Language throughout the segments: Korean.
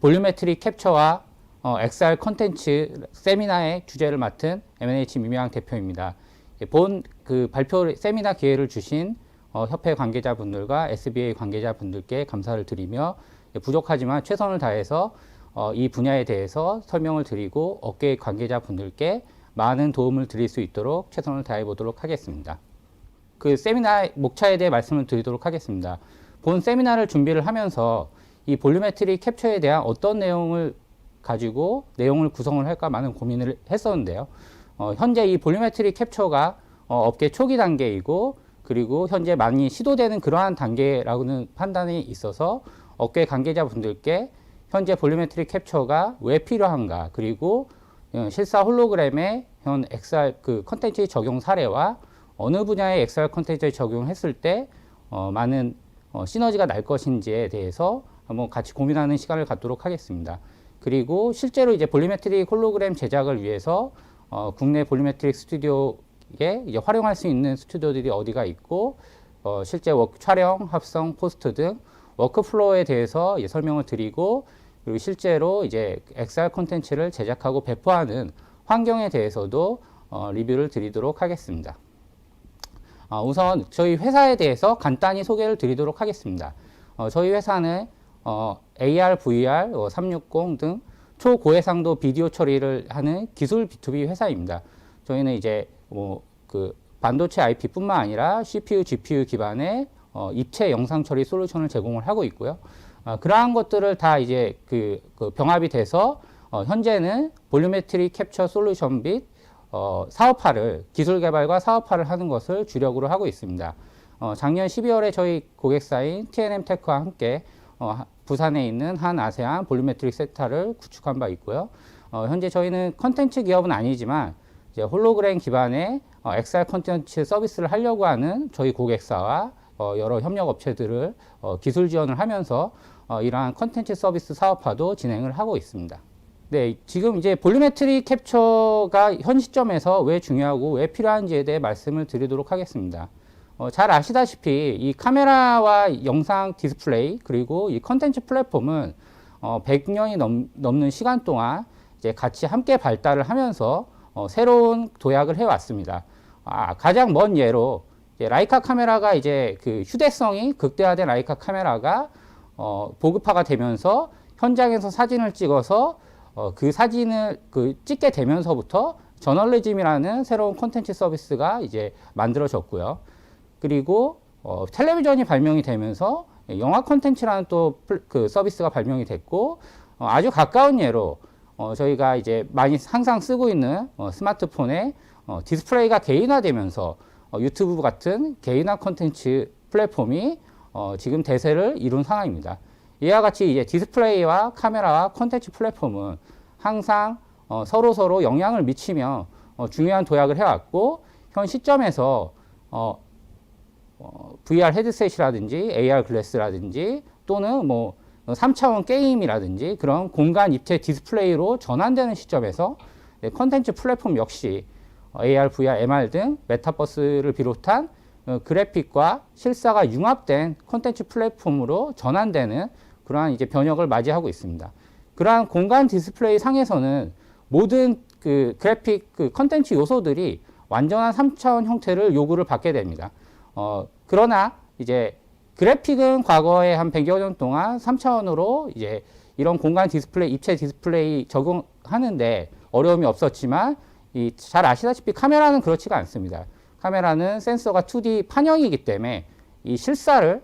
볼륨메트릭 캡처와 XR 컨텐츠 세미나의 주제를 맡은 M&H 민명학 대표입니다. 본 발표 세미나 기회를 주신 협회 관계자분들과 SBA 관계자분들께 감사를 드리며 부족하지만 최선을 다해서 이 분야에 대해서 설명을 드리고 업계 관계자분들께 많은 도움을 드릴 수 있도록 최선을 다해 보도록 하겠습니다. 세미나 목차에 대해 말씀을 드리도록 하겠습니다. 본 세미나를 준비를 하면서 이 볼륨메트릭 캡처에 대한 어떤 내용을 가지고 내용을 구성을 할까 많은 고민을 했었는데요. 현재 이 볼륨메트릭 캡처가 업계 초기 단계이고 그리고 현재 많이 시도되는 그러한 단계라고는 판단이 있어서 업계 관계자분들께 현재 볼륨메트릭 캡처가 왜 필요한가, 그리고 실사 홀로그램의 현 XR 컨텐츠 적용 사례와 어느 분야의 XR 컨텐츠에 적용했을 때 많은 시너지가 날 것인지에 대해서 한번 같이 고민하는 시간을 갖도록 하겠습니다. 그리고 실제로 이제 볼륨메트릭 홀로그램 제작을 위해서 국내 볼륨메트릭 스튜디오에 이제 활용할 수 있는 스튜디오들이 어디가 있고 실제 촬영, 합성, 포스트 등 워크플로우에 대해서 이제 설명을 드리고, 그리고 실제로 이제 XR 콘텐츠를 제작하고 배포하는 환경에 대해서도 리뷰를 드리도록 하겠습니다. 우선 저희 회사에 대해서 간단히 소개를 드리도록 하겠습니다. 저희 회사는 AR, VR, 360 등 초고해상도 비디오 처리를 하는 기술 B2B 회사입니다. 저희는 이제 반도체 IP뿐만 아니라 CPU, GPU 기반의 입체 영상 처리 솔루션을 제공을 하고 있고요. 그러한 것들을 다 이제 병합이 돼서 현재는 볼륨메트릭 캡처 솔루션 및 사업화를, 기술 개발과 사업화를 하는 것을 주력으로 하고 있습니다. 작년 12월에 저희 고객사인 TNM 테크와 함께 부산에 있는 한 아세안 볼륨메트릭 센터를 구축한 바 있고요. 현재 저희는 컨텐츠 기업은 아니지만 이제 홀로그램 기반의 XR 컨텐츠 서비스를 하려고 하는 저희 고객사와 여러 협력 업체들을 기술 지원을 하면서 이러한 컨텐츠 서비스 사업화도 진행을 하고 있습니다. 네, 지금 이제 볼륨메트릭 캡처가 현 시점에서 왜 중요하고 왜 필요한지에 대해 말씀을 드리도록 하겠습니다. 잘 아시다시피 이 카메라와 영상 디스플레이 그리고 이 컨텐츠 플랫폼은 100년이 넘는 시간 동안 이제 같이 함께 발달을 하면서 새로운 도약을 해왔습니다. 가장 먼 예로 라이카 카메라가 이제 휴대성이 극대화된 라이카 카메라가 보급화가 되면서 현장에서 사진을 찍어서 그 사진을 찍게 되면서부터 저널리즘이라는 새로운 콘텐츠 서비스가 이제 만들어졌고요. 그리고 텔레비전이 발명이 되면서 영화 콘텐츠라는 또 서비스가 발명이 됐고, 아주 가까운 예로 저희가 이제 많이 항상 쓰고 있는 스마트폰에 디스플레이가 개인화되면서 유튜브 같은 개인화 콘텐츠 플랫폼이 지금 대세를 이룬 상황입니다. 이와 같이 이제 디스플레이와 카메라와 콘텐츠 플랫폼은 항상 서로 영향을 미치며 중요한 도약을 해왔고, 현 시점에서 VR 헤드셋이라든지 AR 글래스라든지 또는 3차원 게임이라든지 그런 공간 입체 디스플레이로 전환되는 시점에서 콘텐츠 플랫폼 역시 AR, VR, MR 등 메타버스를 비롯한 그래픽과 실사가 융합된 콘텐츠 플랫폼으로 전환되는 그러한 이제 변혁을 맞이하고 있습니다. 그러한 공간 디스플레이 상에서는 모든 그래픽 콘텐츠 요소들이 완전한 3차원 형태를 요구를 받게 됩니다. 그러나 이제 그래픽은 과거에 한 100여 년 동안 3차원으로 이제 이런 공간 디스플레이, 입체 디스플레이 적용하는데 어려움이 없었지만 잘 아시다시피 카메라는 그렇지가 않습니다. 카메라는 센서가 2D 판형이기 때문에 이 실사를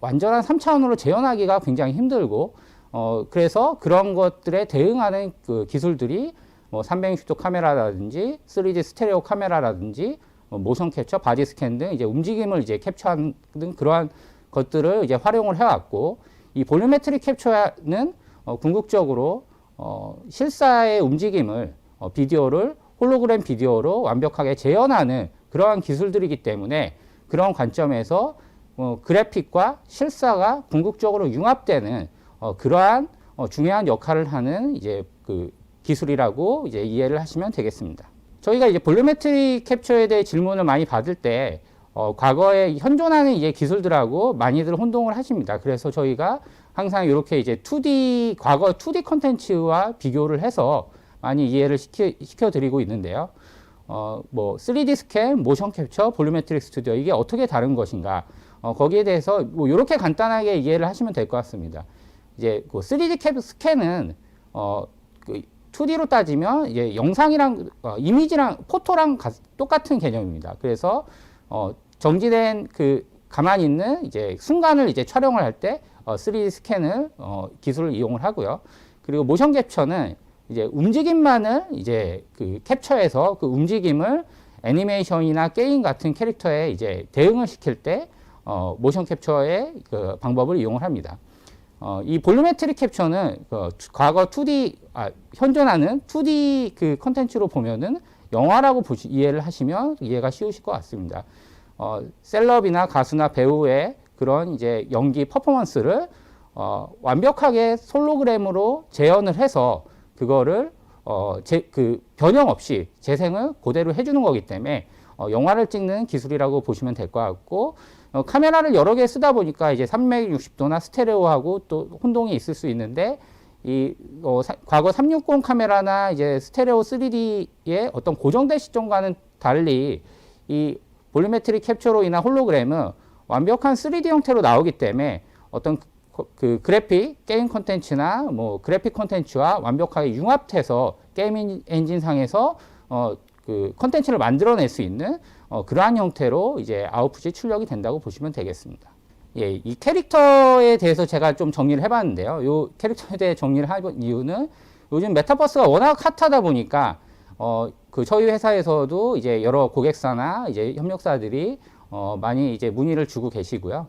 완전한 3차원으로 재현하기가 굉장히 힘들고, 그래서 그런 것들에 대응하는 기술들이 360도 카메라라든지 3D 스테레오 카메라라든지 모션 캡처, 바디 스캔 등 이제 움직임을 이제 캡처하는 등 그러한 것들을 이제 활용을 해왔고, 이 볼륨메트릭 캡처는 궁극적으로 실사의 움직임을 비디오를 홀로그램 비디오로 완벽하게 재현하는 그러한 기술들이기 때문에 그런 관점에서 그래픽과 실사가 궁극적으로 융합되는 그러한 중요한 역할을 하는 이제 기술이라고 이제 이해를 하시면 되겠습니다. 저희가 이제 볼륨메트릭 캡처에 대해 질문을 많이 받을 때 과거에 현존하는 이제 기술들하고 많이들 혼동을 하십니다. 그래서 저희가 항상 이렇게 이제 2D, 과거 2D 컨텐츠와 비교를 해서 많이 이해를 시켜드리고 있는데요. 뭐 3D 스캔, 모션 캡처, 볼루메트릭 스튜디오 이게 어떻게 다른 것인가? 거기에 대해서 뭐 이렇게 간단하게 이해를 하시면 될 것 같습니다. 이제 그 3D 스캔은 그 2D로 따지면 이제 영상이랑 이미지랑 포토랑 똑같은 개념입니다. 그래서 정지된 그 가만히 있는 이제 순간을 이제 촬영을 할 때 3D 스캔을 기술을 이용을 하고요. 그리고 모션 캡처는 이제 움직임만을 이제 그 캡처해서 그 움직임을 애니메이션이나 게임 같은 캐릭터에 이제 대응을 시킬 때 모션 캡처의 그 방법을 이용을 합니다. 이 볼루메트릭 capture는 과거 2D 현존하는 2D 그 컨텐츠로 보면은 영화라고 이해를 하시면 이해가 쉬우실 것 같습니다. 셀럽이나 가수나 배우의 그런 이제 연기 퍼포먼스를 완벽하게 홀로그램으로 재현을 해서 그거를 그 변형 없이 재생을 그대로 해주는 거기 때문에 영화를 찍는 기술이라고 보시면 될 것 같고, 카메라를 여러 개 쓰다 보니까 이제 360도나 스테레오하고 또 혼동이 있을 수 있는데, 과거 360 카메라나 이제 스테레오 3D의 어떤 고정된 시점과는 달리 이 볼루메트릭 캡처로 인한 홀로그램은 완벽한 3D 형태로 나오기 때문에 어떤 그 그래픽, 게임 콘텐츠나 뭐 그래픽 콘텐츠와 완벽하게 융합해서 게임 엔진 상에서 그 콘텐츠를 만들어낼 수 있는 그러한 형태로 이제 아웃풋이 출력이 된다고 보시면 되겠습니다. 예, 이 캐릭터에 대해서 제가 좀 정리를 해봤는데요. 이 캐릭터에 대해 정리를 한 이유는 요즘 메타버스가 워낙 핫하다 보니까 그 저희 회사에서도 이제 여러 고객사나 이제 협력사들이 많이 이제 문의를 주고 계시고요.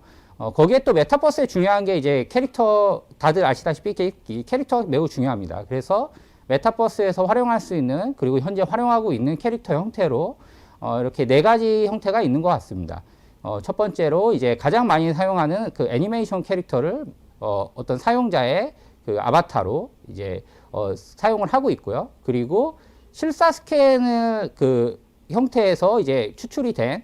거기에 또 메타버스에 중요한 게 이제 캐릭터, 다들 아시다시피 이 캐릭터 매우 중요합니다. 그래서 메타버스에서 활용할 수 있는, 그리고 현재 활용하고 있는 캐릭터 형태로 이렇게 네 가지 형태가 있는 것 같습니다. 첫 번째로 이제 가장 많이 사용하는 그 애니메이션 캐릭터를 어떤 사용자의 그 아바타로 이제 사용을 하고 있고요. 그리고 실사 스캔을 그 형태에서 이제 추출이 된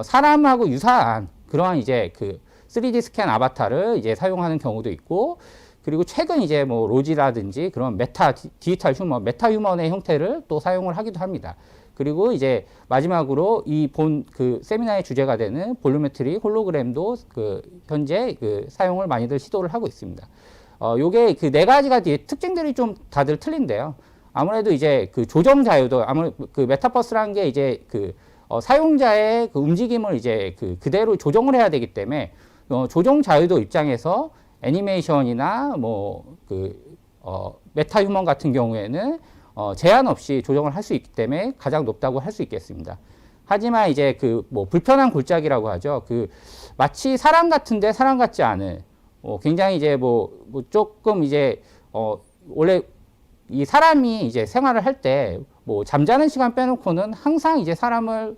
사람하고 유사한 그러한 이제 그 3D 스캔 아바타를 이제 사용하는 경우도 있고, 그리고 최근 이제 뭐 로지라든지 그런 디지털 휴먼, 메타 휴먼의 형태를 또 사용을 하기도 합니다. 그리고 이제 마지막으로 이 그 세미나의 주제가 되는 볼루메트릭 홀로그램도 그 현재 그 사용을 많이들 시도를 하고 있습니다. 요게 그 네 가지가 특징들이 좀 다들 틀린데요. 아무래도 이제 그 조정 자유도 그 메타버스라는 게 이제 그 사용자의 그 움직임을 이제 그대로 조정을 해야 되기 때문에 조정 자유도 입장에서 애니메이션이나 뭐 메타 휴먼 같은 경우에는 제한 없이 조정을 할 수 있기 때문에 가장 높다고 할 수 있겠습니다. 하지만 이제 그 뭐 불편한 골짜기라고 하죠. 그 마치 사람 같은데 사람 같지 않은 굉장히 이제 뭐 조금 이제 원래 이 사람이 이제 생활을 할 때 뭐 잠자는 시간 빼놓고는 항상 이제 사람을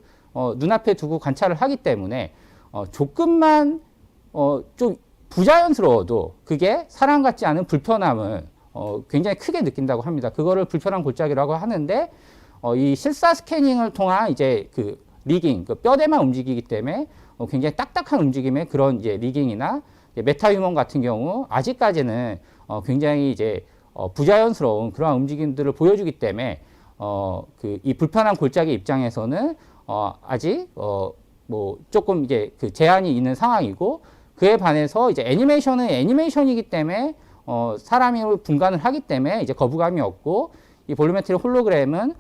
눈앞에 두고 관찰을 하기 때문에 조금만 좀 부자연스러워도 그게 사람 같지 않은 불편함을 굉장히 크게 느낀다고 합니다. 그거를 불편한 골짜기라고 하는데 이 실사 스캐닝을 통한 이제 그 리깅, 그 뼈대만 움직이기 때문에 굉장히 딱딱한 움직임의 그런 이제 리깅이나 메타 휴먼 같은 경우 아직까지는 굉장히 이제 부자연스러운 그러한 움직임들을 보여주기 때문에 이 불편한 골짜기 입장에서는 아직 뭐 조금 이제 그 제한이 있는 상황이고, 그에 반해서 이제 애니메이션은 애니메이션이기 때문에 사람이 분간을 하기 때문에 이제 거부감이 없고, 이 볼루메트릭 홀로그램은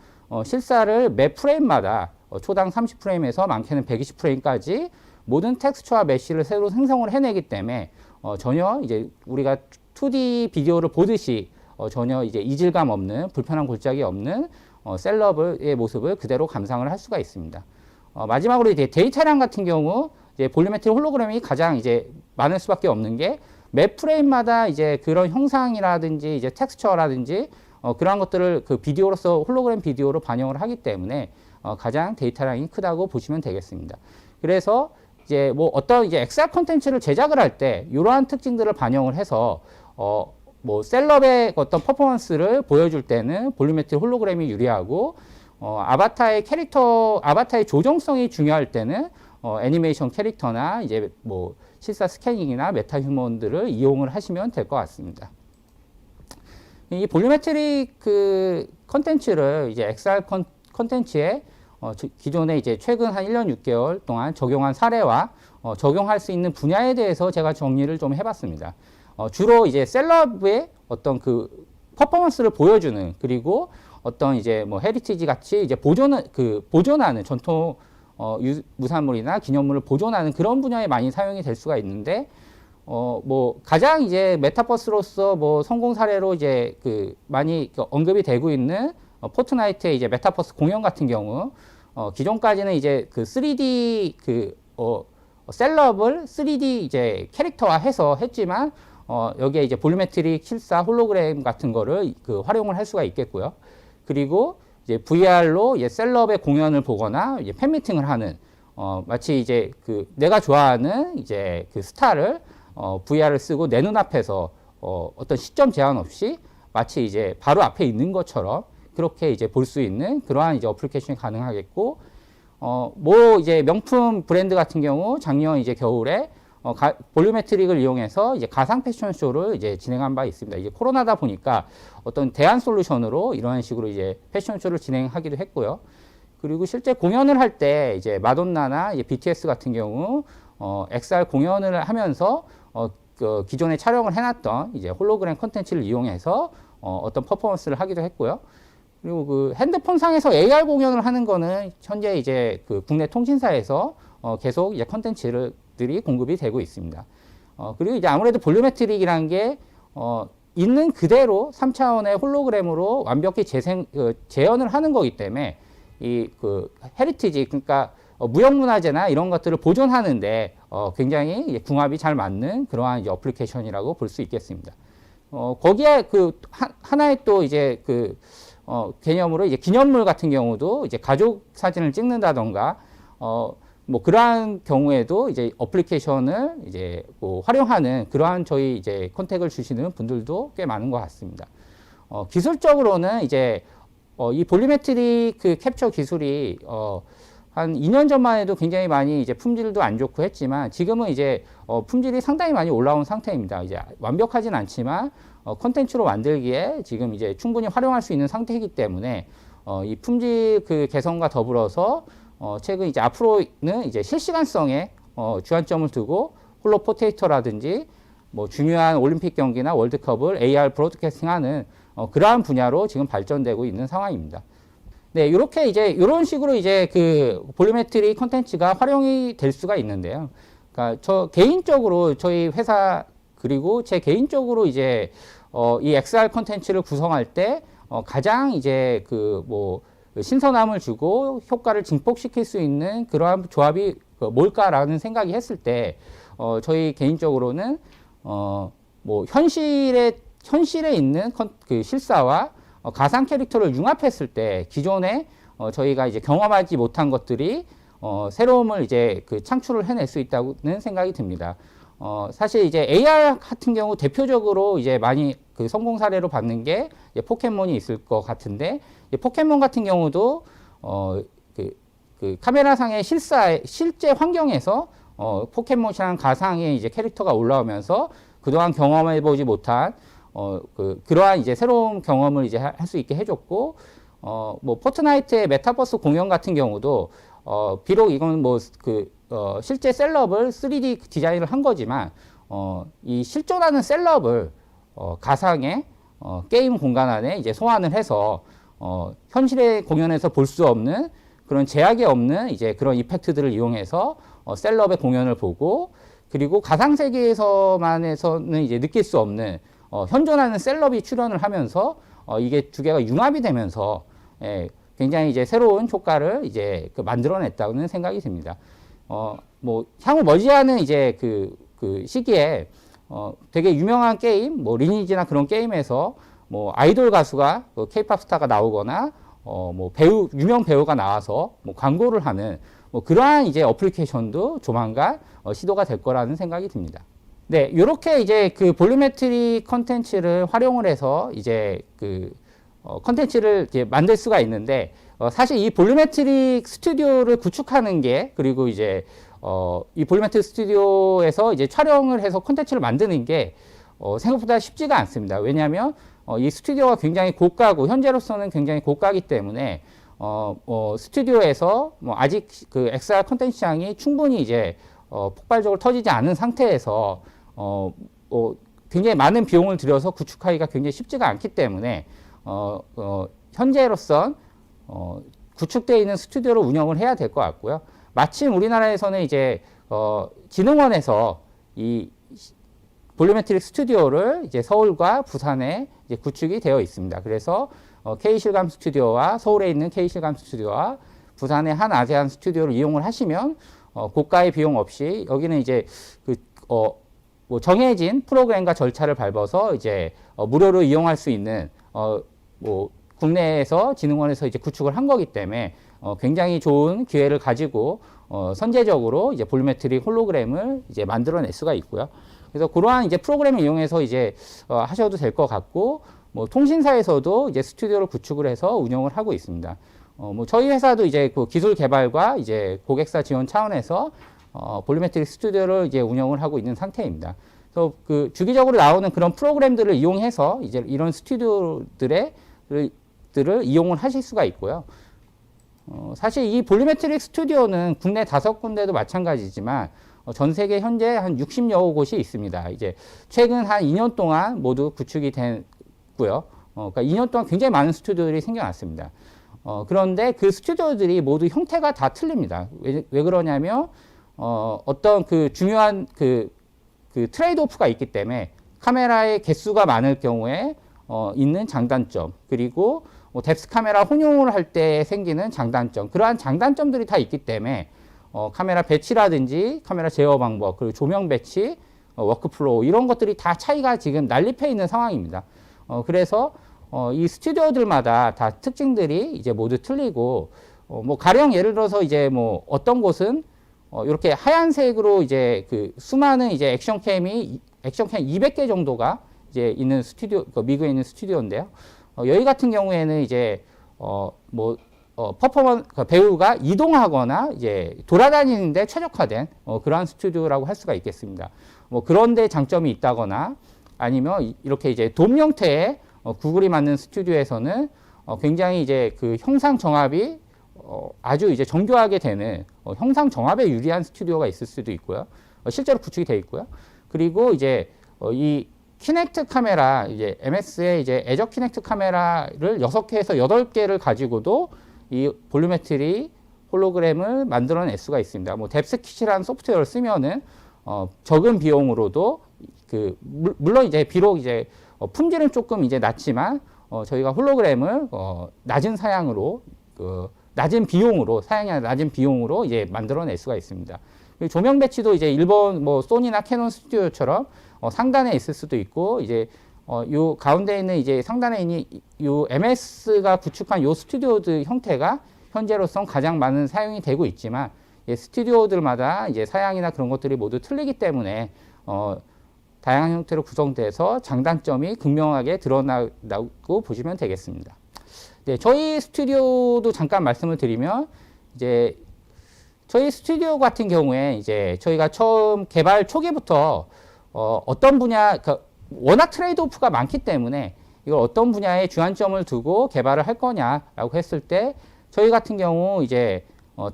실사를 매 프레임마다 초당 30프레임에서 많게는 120프레임까지 모든 텍스처와 메쉬를 새로 생성을 해내기 때문에 전혀 이제 우리가 2D 비디오를 보듯이 전혀 이제 이질감 없는, 불편한 골짜기 없는 셀럽의 모습을 그대로 감상을 할 수가 있습니다. 마지막으로 이제 데이터량 같은 경우 이제 볼루메트릭 홀로그램이 가장 이제 많을 수밖에 없는 게 매 프레임마다 이제 그런 형상이라든지 이제 텍스처라든지 그러한 것들을 그 비디오로서 홀로그램 비디오로 반영을 하기 때문에 가장 데이터량이 크다고 보시면 되겠습니다. 그래서 이제 뭐 어떤 이제 XR 콘텐츠를 제작을 할 때 이러한 특징들을 반영을 해서 뭐 셀럽의 어떤 퍼포먼스를 보여줄 때는 볼루메트릭 홀로그램이 유리하고, 아바타의 조정성이 중요할 때는 애니메이션 캐릭터나 이제 뭐 실사 스캐닝이나 메타 휴먼들을 이용을 하시면 될 것 같습니다. 이 볼ю메트릭 그 컨텐츠를 이제 XR 컨텐츠에 기존에 이제 최근 한 1년 6개월 동안 적용한 사례와 적용할 수 있는 분야에 대해서 제가 정리를 좀 해봤습니다. 주로 이제 셀럽의 어떤 그 퍼포먼스를 보여주는, 그리고 어떤 이제 뭐 헤리티지 같이 이제 보존하는 전통 무산물이나 기념물을 보존하는 그런 분야에 많이 사용이 될 수가 있는데, 뭐 가장 이제 메타버스로서 뭐 성공 사례로 이제 그 많이 언급이 되고 있는 포트나이트의 이제 메타버스 공연 같은 경우, 기존까지는 이제 그 3D 셀럽을 3D 이제 캐릭터화해서 했지만, 여기에 이제 볼ю메트릭 실사 홀로그램 같은 거를 그 활용을 할 수가 있겠고요. 그리고 이제 VR로 이제 셀럽의 공연을 보거나 이제 팬미팅을 하는, 마치 이제 그 내가 좋아하는 이제 그 스타를 VR을 쓰고 내 눈앞에서 어떤 시점 제한 없이 마치 이제 바로 앞에 있는 것처럼 그렇게 이제 볼 수 있는 그러한 이제 어플리케이션이 가능하겠고, 뭐 이제 명품 브랜드 같은 경우 작년 이제 겨울에 볼ю메트릭을 이용해서 이제 가상 패션쇼를 이제 진행한 바 있습니다. 이제 코로나다 보니까 어떤 대안 솔루션으로 이런 식으로 이제 패션쇼를 진행하기도 했고요. 그리고 실제 공연을 할 때 이제 마돈나나 이제 BTS 같은 경우 XR 공연을 하면서 그 기존에 촬영을 해놨던 이제 홀로그램 콘텐츠를 이용해서 어떤 퍼포먼스를 하기도 했고요. 그리고 그 핸드폰 상에서 AR 공연을 하는 거는 현재 이제 그 국내 통신사에서 계속 이제 컨텐츠들이 공급이 되고 있습니다. 그리고 이제 아무래도 볼ю메트릭이라는 게 있는 그대로 3차원의 홀로그램으로 완벽히 재현을 하는 거기 때문에 이 그 헤리티지, 그러니까 무형문화재나 이런 것들을 보존하는데 굉장히 궁합이 잘 맞는 그러한 이제 어플리케이션이라고 볼 수 있겠습니다. 거기에 그 하나의 또 이제 그 개념으로 이제 기념물 같은 경우도 이제 가족 사진을 찍는다던가 뭐 그러한 경우에도 이제 어플리케이션을 이제 뭐 활용하는 그러한 저희 이제 컨택을 주시는 분들도 꽤 많은 것 같습니다. 기술적으로는 이제 이 볼ю메트릭 그 캡처 기술이 한 2년 전만 해도 굉장히 많이 이제 품질도 안 좋고 했지만, 지금은 이제 품질이 상당히 많이 올라온 상태입니다. 이제 완벽하진 않지만 콘텐츠로 만들기에 지금 이제 충분히 활용할 수 있는 상태이기 때문에 이 품질 그 개선과 더불어서 최근 이제 앞으로는 이제 실시간성에 주안점을 두고 홀로 포테이터라든지 뭐 중요한 올림픽 경기나 월드컵을 AR 브로드캐스팅하는 그러한 분야로 지금 발전되고 있는 상황입니다. 네, 이렇게 이제 이런 식으로 이제 그 볼ю메트릭 콘텐츠가 활용이 될 수가 있는데요. 그러니까 저 개인적으로 저희 회사 그리고 제 개인적으로 이제 이 XR 콘텐츠를 구성할 때 가장 이제 그 뭐 신선함을 주고 효과를 증폭시킬 수 있는 그러한 조합이 뭘까라는 생각이 했을 때 저희 개인적으로는 뭐 현실에 있는 그 실사와 가상 캐릭터를 융합했을 때 기존에 저희가 이제 경험하지 못한 것들이 새로움을 이제 그 창출을 해낼 수 있다는 생각이 듭니다. 사실 이제 AR 같은 경우 대표적으로 이제 많이 그 성공 사례로 받는 게 포켓몬이 있을 것 같은데, 포켓몬 같은 경우도 그 카메라상의 실제 환경에서 포켓몬이라는 가상의 이제 캐릭터가 올라오면서 그동안 경험해보지 못한 그러한 이제 새로운 경험을 이제 할 수 있게 해줬고, 뭐 포트나이트의 메타버스 공연 같은 경우도 비록 이건 뭐 실제 셀럽을 3D 디자인을 한 거지만 이 실존하는 셀럽을 가상의 게임 공간 안에 이제 소환을 해서 현실의 공연에서 볼 수 없는 그런 제약이 없는 이제 그런 이펙트들을 이용해서 셀럽의 공연을 보고, 그리고 가상 세계에서만에서는 이제 느낄 수 없는 현존하는 셀럽이 출연을 하면서 이게 두 개가 융합이 되면서 굉장히 이제 새로운 효과를 이제 만들어냈다는 생각이 듭니다. 뭐 향후 머지않은 이제 그 시기에 되게 유명한 게임, 뭐 리니지나 그런 게임에서 뭐 아이돌 가수가 K-팝 스타가 나오거나 뭐 유명 배우가 나와서 뭐 광고를 하는 뭐 그러한 이제 어플리케이션도 조만간 시도가 될 거라는 생각이 듭니다. 네, 이렇게 이제 그 볼ю메트릭 컨텐츠를 활용을 해서 이제 그 컨텐츠를 이제 만들 수가 있는데, 사실 이 볼ю메트릭 스튜디오를 구축하는 게, 그리고 이제 이 볼륨메트릭 스튜디오에서 이제 촬영을 해서 콘텐츠를 만드는 게 생각보다 쉽지가 않습니다. 왜냐하면 이 스튜디오가 굉장히 고가고 현재로서는 굉장히 고가이기 때문에 스튜디오에서 아직 그 XR 콘텐츠 장이 충분히 이제 폭발적으로 터지지 않은 상태에서 굉장히 많은 비용을 들여서 구축하기가 굉장히 쉽지가 않기 때문에 현재로선 구축되어 있는 스튜디오를 운영을 해야 될 것 같고요. 마침 우리나라에서는 이제 진흥원에서 이 볼륨메트릭 스튜디오를 이제 서울과 부산에 이제 구축이 되어 있습니다. 그래서 K실감 스튜디오와 서울에 있는 K실감 스튜디오와 부산의 한 아세안 스튜디오를 이용을 하시면 고가의 비용 없이 여기는 이제 뭐 정해진 프로그램과 절차를 밟아서 이제 무료로 이용할 수 있는 뭐 국내에서 진흥원에서 이제 구축을 한 거기 때문에 굉장히 좋은 기회를 가지고 선제적으로 이제 볼륨메트릭 홀로그램을 이제 만들어낼 수가 있고요. 그래서 그러한 이제 프로그램을 이용해서 이제 하셔도 될 것 같고, 뭐 통신사에서도 이제 스튜디오를 구축을 해서 운영을 하고 있습니다. 뭐 저희 회사도 이제 그 기술 개발과 이제 고객사 지원 차원에서 볼륨메트릭 스튜디오를 이제 운영을 하고 있는 상태입니다. 그래서 그 주기적으로 나오는 그런 프로그램들을 이용해서 이제 이런 스튜디오들을 이용을 하실 수가 있고요. 사실 이 볼륨메트릭 스튜디오는 국내 5군데도 마찬가지지만 전 세계 현재 한 60여 곳이 있습니다. 이제 최근 한 2년 동안 모두 구축이 됐고요. 그러니까 2년 동안 굉장히 많은 스튜디오들이 생겨났습니다. 그런데 그 스튜디오들이 모두 형태가 다 틀립니다. 왜 그러냐면 어떤 그 중요한 그 트레이드 오프가 있기 때문에 카메라의 개수가 많을 경우에 있는 장단점, 그리고 뎁스 카메라 혼용을 할 때 생기는 장단점, 그러한 장단점들이 다 있기 때문에 카메라 배치라든지 카메라 제어 방법, 그리고 조명 배치, 워크플로우 이런 것들이 다 차이가 지금 난립해 있는 상황입니다. 그래서 이 스튜디오들마다 다 특징들이 이제 모두 틀리고, 뭐 가령 예를 들어서 이제 뭐 어떤 곳은 이렇게 하얀색으로 이제 그 수많은 이제 액션캠 200개 정도가 이제 있는 스튜디오, 미국에 있는 스튜디오인데요. 여기 같은 경우에는 이제 배우가 이동하거나 이제 돌아다니는데 최적화된 그러한 스튜디오라고 할 수가 있겠습니다. 뭐 그런데 장점이 있다거나 아니면 이렇게 이제 돔 형태의 구글이 맞는 스튜디오에서는 굉장히 이제 그 형상 정합이 아주 이제 정교하게 되는 형상 정합에 유리한 스튜디오가 있을 수도 있고요. 실제로 구축이 되어 있고요. 그리고 이제 이 키넥트 카메라, 이제 MS의 이제 애저 키넥트 카메라를 6개에서 8개를 가지고도 이 볼륨메트릭 홀로그램을 만들어낼 수가 있습니다. 뭐 뎁스킷이라는 소프트웨어를 쓰면은 적은 비용으로도 물론 이제 비록 이제 품질은 조금 이제 낮지만 저희가 홀로그램을 낮은 사양으로 낮은 비용으로 사양이 아니라 낮은 비용으로 이제 만들어낼 수가 있습니다. 조명 배치도 이제 일본 뭐 소니나 캐논 스튜디오처럼 상단에 있을 수도 있고, 이제 요 가운데 있는 이제 상단에 있는 요 MS가 구축한 요 스튜디오들 형태가 현재로선 가장 많은 사용이 되고 있지만, 스튜디오들마다 이제 사양이나 그런 것들이 모두 틀리기 때문에 다양한 형태로 구성돼서 장단점이 극명하게 드러나고 보시면 되겠습니다. 네, 저희 스튜디오도 잠깐 말씀을 드리면, 이제 저희 스튜디오 같은 경우에 이제 저희가 처음 개발 초기부터 어떤 분야, 워낙 트레이드 오프가 많기 때문에 이걸 어떤 분야에 주안점을 두고 개발을 할 거냐라고 했을 때, 저희 같은 경우 이제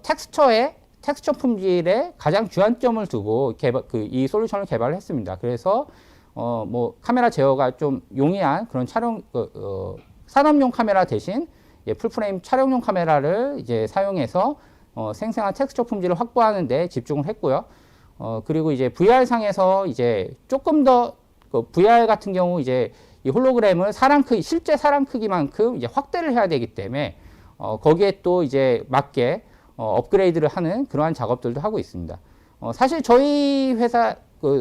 텍스처 품질에 가장 주안점을 두고 이 솔루션을 개발을 했습니다. 그래서 뭐 카메라 제어가 좀 용이한 그런 산업용 카메라 대신 풀프레임 촬영용 카메라를 이제 사용해서 생생한 텍스처 품질을 확보하는 데 집중을 했고요. 그리고 이제 VR 상에서 이제 조금 더 VR 같은 경우 이제 이 홀로그램을 실제 사람 크기만큼 이제 확대를 해야 되기 때문에 거기에 또 이제 맞게 업그레이드를 하는 그러한 작업들도 하고 있습니다. 사실 저희 회사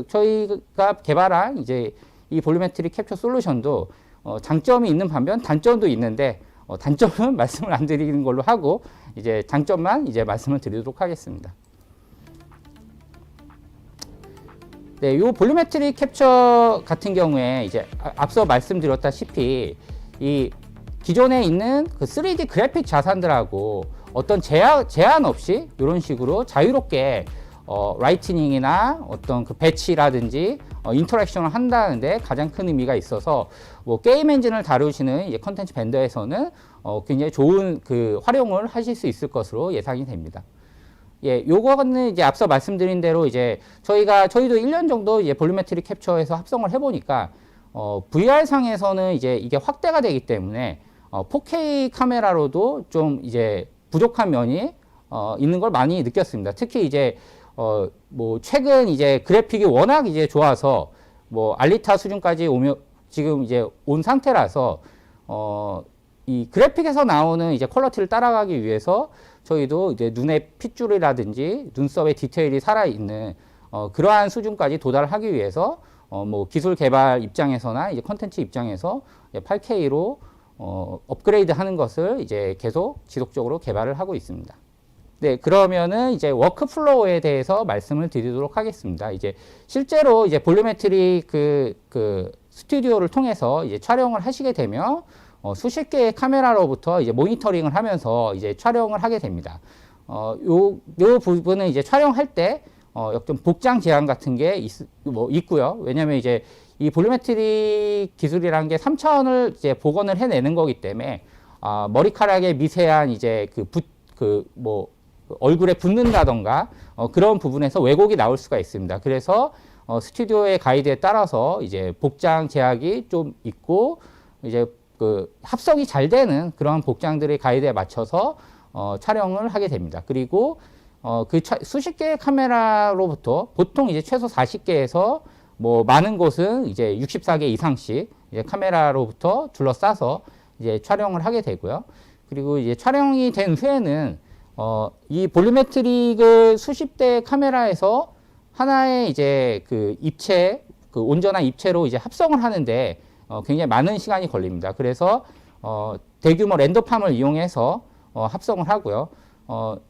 저희가 개발한 이제 이 볼륨메트릭 캡처 솔루션도 장점이 있는 반면 단점도 있는데, 단점은 말씀을 안 드리는 걸로 하고 이제 장점만 이제 말씀을 드리도록 하겠습니다. 네, 이 볼륨메트릭 캡처 같은 경우에 이제 앞서 말씀드렸다시피 이 기존에 있는 그 3D 그래픽 자산들하고 어떤 제한 없이 이런 식으로 자유롭게 라이트닝이나 어떤 그 배치라든지 인터랙션을 한다는데 가장 큰 의미가 있어서 뭐 게임 엔진을 다루시는 이제 컨텐츠 벤더에서는 굉장히 좋은 그 활용을 하실 수 있을 것으로 예상이 됩니다. 예, 요거는 이제 앞서 말씀드린 대로 이제 저희도 1년 정도 이제 볼루메트릭 캡처에서 합성을 해보니까 VR 상에서는 이제 이게 확대가 되기 때문에 4K 카메라로도 좀 이제 부족한 면이 있는 걸 많이 느꼈습니다. 특히 이제 뭐 최근 이제 그래픽이 워낙 이제 좋아서 뭐 알리타 수준까지 오며 지금 이제 온 상태라서 이 그래픽에서 나오는 이제 퀄러티를 따라가기 위해서 저희도 이제 눈의 핏줄이라든지 눈썹의 디테일이 살아있는 그러한 수준까지 도달하기 위해서 뭐 기술 개발 입장에서나 이제 컨텐츠 입장에서 8K로 업그레이드 하는 것을 이제 계속 지속적으로 개발을 하고 있습니다. 네, 그러면은 이제 워크플로우에 대해서 말씀을 드리도록 하겠습니다. 이제 실제로 이제 볼루메트릭 그 스튜디오를 통해서 이제 촬영을 하시게 되면 수십 개의 카메라로부터 이제 모니터링을 하면서 이제 촬영을 하게 됩니다. 요 부분은 이제 촬영할 때 좀 복장 제한 같은 게 있고요. 왜냐면 이제 이 볼루메트릭 기술이라는 게 3차원을 이제 복원을 해내는 거기 때문에 머리카락의 미세한 이제 얼굴에 붙는다던가 그런 부분에서 왜곡이 나올 수가 있습니다. 그래서 스튜디오의 가이드에 따라서 이제 복장 제약이 좀 있고 이제 그 합성이 잘 되는 그런 복장들의 가이드에 맞춰서 촬영을 하게 됩니다. 그리고 수십 개의 카메라로부터 보통 이제 최소 40개에서 뭐 많은 곳은 이제 64개 이상씩 이제 카메라로부터 둘러싸서 이제 촬영을 하게 되고요. 그리고 이제 촬영이 된 후에는 이 볼루메트릭을 수십 대의 카메라에서 하나의 이제 그 입체, 그 온전한 입체로 이제 합성을 하는데 굉장히 많은 시간이 걸립니다. 그래서 대규모 렌더팜을 이용해서 합성을 하고요.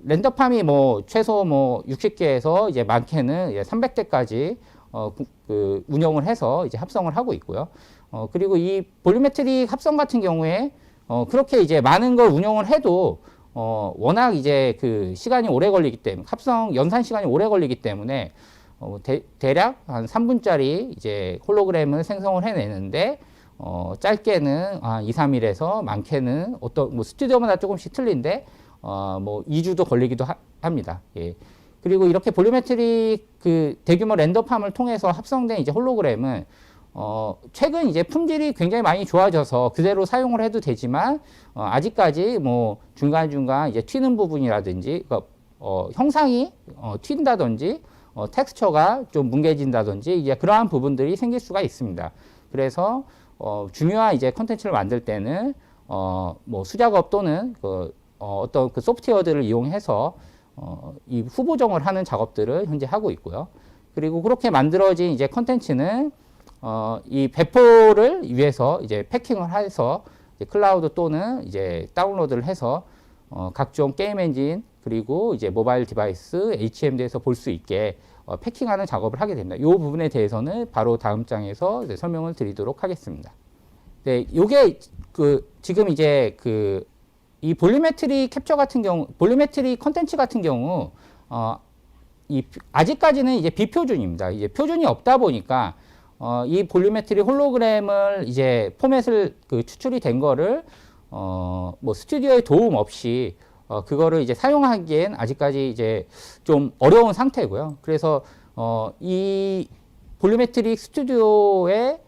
렌더팜이 뭐 최소 뭐 60개에서 이제 많게는 300대까지 그 운영을 해서 이제 합성을 하고 있고요. 그리고 이 볼루메트릭 합성 같은 경우에 그렇게 이제 많은 걸 운영을 해도 워낙 이제 그 시간이 오래 걸리기 때문에 합성 연산 시간이 오래 걸리기 때문에 대략 한 3분짜리 이제 홀로그램을 생성을 해내는데 짧게는 2, 3일에서 많게는 뭐 스튜디오마다 조금씩 틀린데 뭐 2주도 걸리기도 합니다. 예. 그리고 이렇게 볼루메트릭 그 대규모 렌더팜을 통해서 합성된 이제 홀로그램은 최근 이제 품질이 굉장히 많이 좋아져서 그대로 사용을 해도 되지만 아직까지 뭐 중간중간 이제 튀는 부분이라든지 형상이 튄다든지 텍스처가 좀 뭉개진다든지 이제 그러한 부분들이 생길 수가 있습니다. 그래서 중요한 이제 컨텐츠를 만들 때는 뭐 수작업 또는 어떤 그 소프트웨어들을 이용해서 이 후보정을 하는 작업들을 현재 하고 있고요. 그리고 그렇게 만들어진 이제 컨텐츠는 이 배포를 위해서 이제 패킹을 해서 이제 클라우드 또는 이제 다운로드를 해서 각종 게임 엔진 그리고 이제 모바일 디바이스 HMD에서 볼 수 있게 패킹하는 작업을 하게 됩니다. 이 부분에 대해서는 바로 다음 장에서 이제 설명을 드리도록 하겠습니다. 네, 요게 지금 이제 이 볼루메트릭 캡처 같은 경우, 볼루메트릭 컨텐츠 같은 경우, 아직까지는 이제 비표준입니다. 이제 표준이 없다 보니까, 이 볼루메트릭 홀로그램을 이제 포맷을 추출이 된 거를, 뭐 스튜디오의 도움 없이, 그거를 이제 사용하기엔 아직까지 이제 좀 어려운 상태고요. 그래서, 이 볼루메트릭 스튜디오에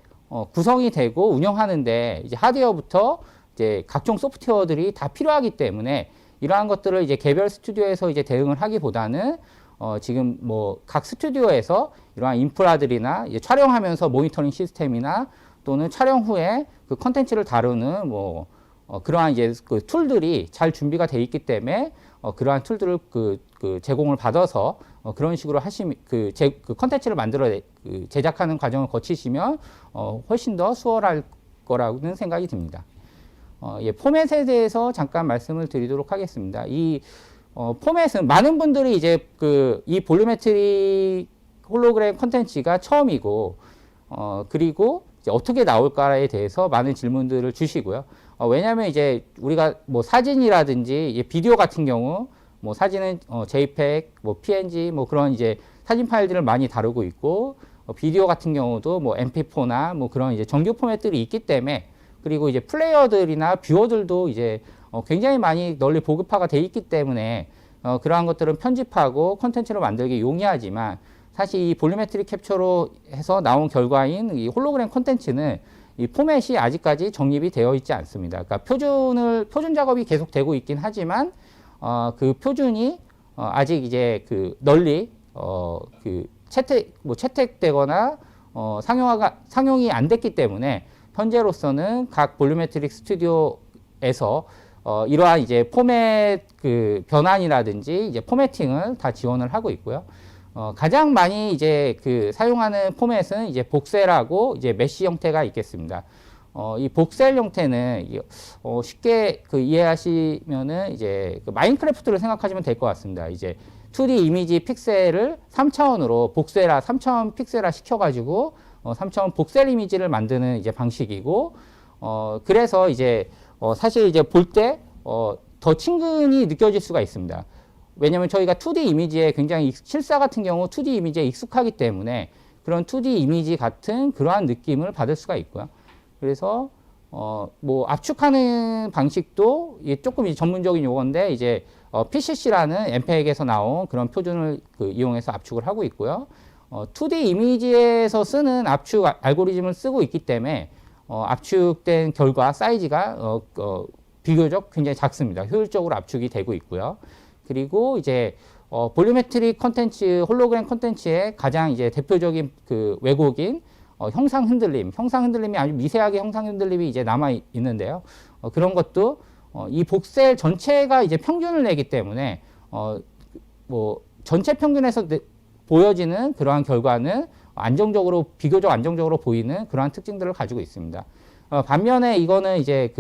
구성이 되고 운영하는데 이제 하드웨어부터 이제 각종 소프트웨어들이 다 필요하기 때문에 이러한 것들을 이제 개별 스튜디오에서 이제 대응을 하기보다는 지금 뭐 각 스튜디오에서 이러한 인프라들이나 이제 촬영하면서 모니터링 시스템이나 또는 촬영 후에 그 컨텐츠를 다루는 뭐 그러한 이제 그 툴들이 잘 준비가 돼 있기 때문에 그러한 툴들을 제공을 받아서 그런 식으로 하시면 그 컨텐츠를 만들어 제작하는 과정을 거치시면 훨씬 더 수월할 거라고는 생각이 듭니다. 예, 포맷에 대해서 잠깐 말씀을 드리도록 하겠습니다. 이 포맷은 많은 분들이 이제 이 볼루메트릭 홀로그램 컨텐츠가 처음이고 그리고 이제 어떻게 나올까에 대해서 많은 질문들을 주시고요. 왜냐하면 이제 우리가 뭐 사진이라든지 비디오 같은 경우 뭐 사진은 JPEG, 뭐 PNG, 뭐 그런 이제 사진 파일들을 많이 다루고 있고, 비디오 같은 경우도 뭐 MP4나 뭐 그런 이제 정규 포맷들이 있기 때문에, 그리고 이제 플레이어들이나 뷰어들도 이제 굉장히 많이 널리 보급화가 돼 있기 때문에 그러한 것들은 편집하고 콘텐츠를 만들기 용이하지만, 사실 이 볼륨메트릭 캡처로 해서 나온 결과인 이 홀로그램 콘텐츠는 이 포맷이 아직까지 정립이 되어 있지 않습니다. 그러니까 표준 작업이 계속 되고 있긴 하지만 그 표준이 아직 이제 그 널리 그 채택되거나 상용이 안 됐기 때문에, 현재로서는 각 볼륨메트릭 스튜디오에서 이러한 이제 포맷 그 변환이라든지 이제 포매팅을 다 지원을 하고 있고요. 가장 많이 이제 그 사용하는 포맷은 이제 복셀하고 이제 메쉬 형태가 있겠습니다. 이 복셀 형태는 쉽게 그 이해하시면은 이제 그 마인크래프트를 생각하시면 될 것 같습니다. 이제 2D 이미지 픽셀을 3차원으로 3차원 픽셀화 시켜가지고 3차원 복셀 이미지를 만드는 이제 방식이고, 그래서 이제 사실 이제 볼 때 더 친근히 느껴질 수가 있습니다. 왜냐하면 저희가 2D 이미지에 굉장히 실사 같은 경우 2D 이미지에 익숙하기 때문에 그런 2D 이미지 같은 그러한 느낌을 받을 수가 있고요. 그래서 뭐 압축하는 방식도 조금 이제 전문적인 용어인데, 이제 PCC라는 엠팩에서 나온 그런 표준을 이용해서 압축을 하고 있고요. 2D 이미지에서 쓰는 압축 알고리즘을 쓰고 있기 때문에 압축된 결과 사이즈가 비교적 굉장히 작습니다. 효율적으로 압축이 되고 있고요. 그리고 이제 볼륨메트릭 컨텐츠, 홀로그램 컨텐츠의 가장 이제 대표적인 그 왜곡인 형상 흔들림이 아주 미세하게 형상 흔들림이 이제 남아 있는데요. 그런 것도 이 복셀 전체가 이제 평균을 내기 때문에 뭐 전체 평균에서 보여지는 그러한 결과는 비교적 안정적으로 보이는 그러한 특징들을 가지고 있습니다. 반면에 이거는 이제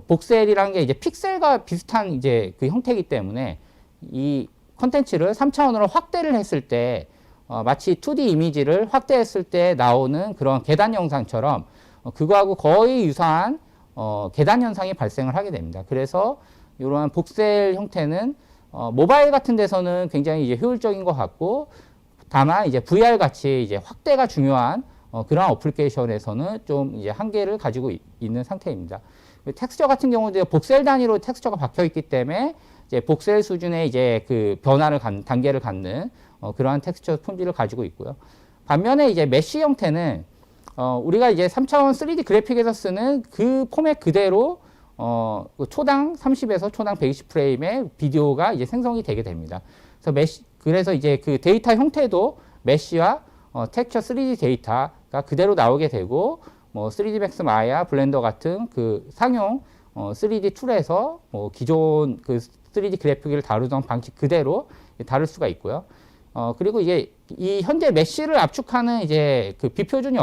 복셀이라는 게 이제 픽셀과 비슷한 이제 그 형태이기 때문에 이 컨텐츠를 3차원으로 확대를 했을 때 마치 2D 이미지를 확대했을 때 나오는 그런 계단 영상처럼 그거하고 거의 유사한 계단 현상이 발생을 하게 됩니다. 그래서 이러한 복셀 형태는 모바일 같은 데서는 굉장히 이제 효율적인 것 같고, 다만 이제 VR 같이 이제 확대가 중요한 그런 어플리케이션에서는 좀 이제 한계를 가지고 있는 상태입니다. 텍스처 같은 경우도 복셀 단위로 텍스처가 박혀 있기 때문에 이제 복셀 수준의 이제 그 단계를 갖는 그러한 텍스처 품질을 가지고 있고요. 반면에 이제 메쉬 형태는 우리가 이제 3차원 3D 그래픽에서 쓰는 그 포맷 그대로 초당 30에서 초당 120프레임의 비디오가 이제 생성이 되게 됩니다. 그래서 이제 그 데이터 형태도 메쉬와 텍스처 3D 데이터가 그대로 나오게 되고, 뭐 3D 맥스 마야, 블렌더 같은 그 상용 3D 툴에서 뭐 기존 그 3D 그래픽을 다루던 방식 그대로 다룰 수가 있고요. 그리고 이제 이 현재 메쉬를 압축하는 이제 그 표준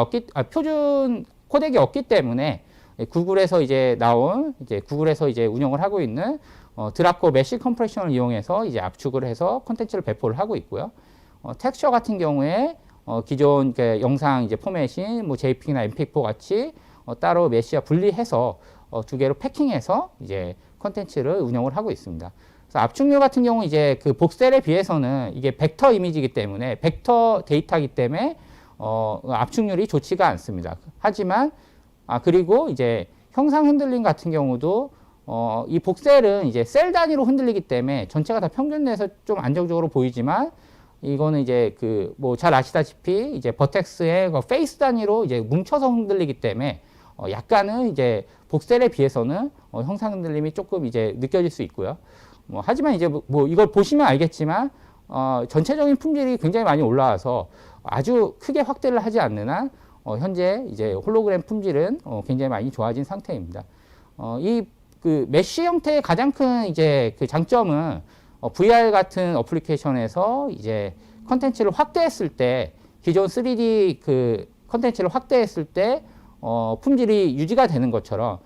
코덱이 없기 때문에 구글에서 이제 운영을 하고 있는 드랍코 메쉬 컴프레션을 이용해서 이제 압축을 해서 콘텐츠를 배포를 하고 있고요. 텍스처 같은 경우에 기존 영상 이제 포맷이 뭐 JPEG나 MP4 같이 따로 메쉬와 분리해서 두 개로 패킹해서 이제 콘텐츠를 운영을 하고 있습니다. 그래서 압축률 같은 경우 이제 그 복셀에 비해서는 이게 벡터 이미지이기 때문에 벡터 데이터이기 때문에 압축률이 좋지가 않습니다. 하지만 그리고 이제 형상 흔들림 같은 경우도 이 복셀은 이제 셀 단위로 흔들리기 때문에 전체가 다 평균 내에서 좀 안정적으로 보이지만, 이거는 이제 그 뭐 잘 아시다시피 이제 버텍스의 그 페이스 단위로 이제 뭉쳐서 흔들리기 때문에 약간은 이제 복셀에 비해서는 형상 흔들림이 조금 이제 느껴질 수 있고요. 하지만 이제 뭐 이걸 보시면 알겠지만 전체적인 품질이 굉장히 많이 올라와서 아주 크게 확대를 하지 않는 한 현재 이제 홀로그램 품질은 굉장히 많이 좋아진 상태입니다. 이 그 메쉬 형태의 가장 큰 이제 그 장점은 VR 같은 어플리케이션에서 이제 컨텐츠를 확대했을 때, 기존 3D 그 컨텐츠를 확대했을 때 품질이 유지가 되는 것처럼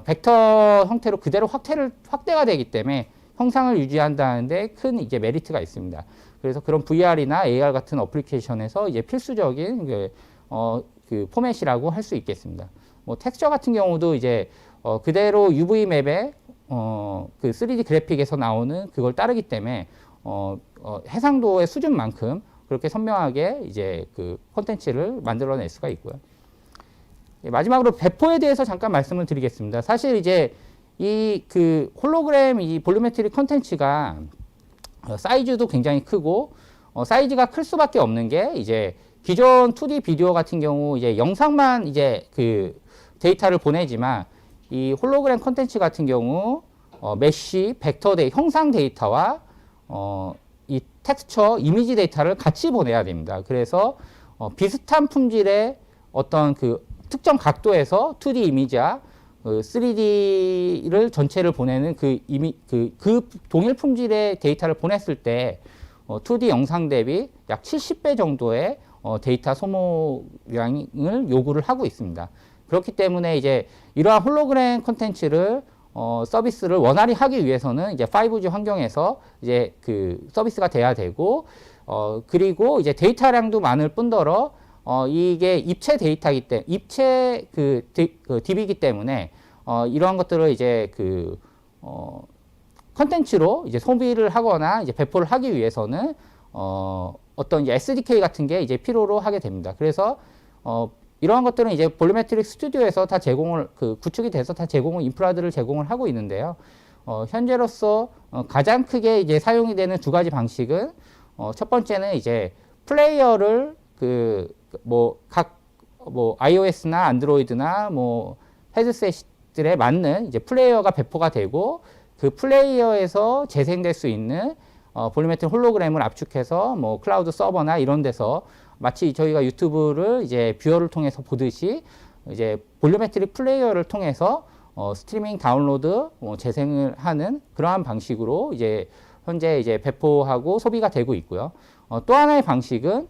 벡터 형태로 그대로 확대가 되기 때문에 형상을 유지한다는데 큰 이제 메리트가 있습니다. 그래서 그런 VR이나 AR 같은 어플리케이션에서 이제 필수적인 그 포맷이라고 할 수 있겠습니다. 뭐 텍스처 같은 경우도 이제 그대로 UV 맵에 그 3D 그래픽에서 나오는 그걸 따르기 때문에 해상도의 수준만큼 그렇게 선명하게 이제 그 콘텐츠를 만들어낼 수가 있고요. 마지막으로 배포에 대해서 잠깐 말씀을 드리겠습니다. 사실 이제 이 그 홀로그램 이 볼루메트릭 콘텐츠가 사이즈도 굉장히 크고 사이즈가 클 수밖에 없는 게 이제 기존 2D 비디오 같은 경우 이제 영상만 이제 그 데이터를 보내지만 이 홀로그램 콘텐츠 같은 경우 메쉬, 벡터 형상 데이터와 이 텍스처, 이미지 데이터를 같이 보내야 됩니다. 그래서 비슷한 품질의 어떤 그 특정 각도에서 2D 이미지와 3D를 전체를 보내는 그 동일 품질의 데이터를 보냈을 때 2D 영상 대비 약 70배 정도의 데이터 소모량을 요구를 하고 있습니다. 그렇기 때문에 이제 이러한 홀로그램 콘텐츠를 서비스를 원활히 하기 위해서는 이제 5G 환경에서 이제 그 서비스가 돼야 되고 그리고 이제 데이터량도 많을 뿐더러 이게 입체 데이터이기 때문에 입체 DB이기 때문에 이러한 것들을 이제 그 컨텐츠로 이제 소비를 하거나 이제 배포를 하기 위해서는 어떤 이제 SDK 같은 게 이제 필요로 하게 됩니다. 그래서 이러한 것들은 이제 볼루메트릭 스튜디오에서 다 제공을 구축이 돼서 다 인프라들을 제공을 하고 있는데요. 현재로서 가장 크게 이제 사용이 되는 두 가지 방식은 첫 번째는 이제 플레이어를 iOS나 안드로이드나 헤드셋들에 맞는 이제 플레이어가 배포가 되고 그 플레이어에서 재생될 수 있는 볼루메트릭 홀로그램을 압축해서 클라우드 서버나 이런 데서 마치 저희가 유튜브를 이제 뷰어를 통해서 보듯이 이제 볼루메트릭 플레이어를 통해서 스트리밍 다운로드 재생을 하는 그러한 방식으로 이제 현재 이제 배포하고 소비가 되고 있고요. 또 하나의 방식은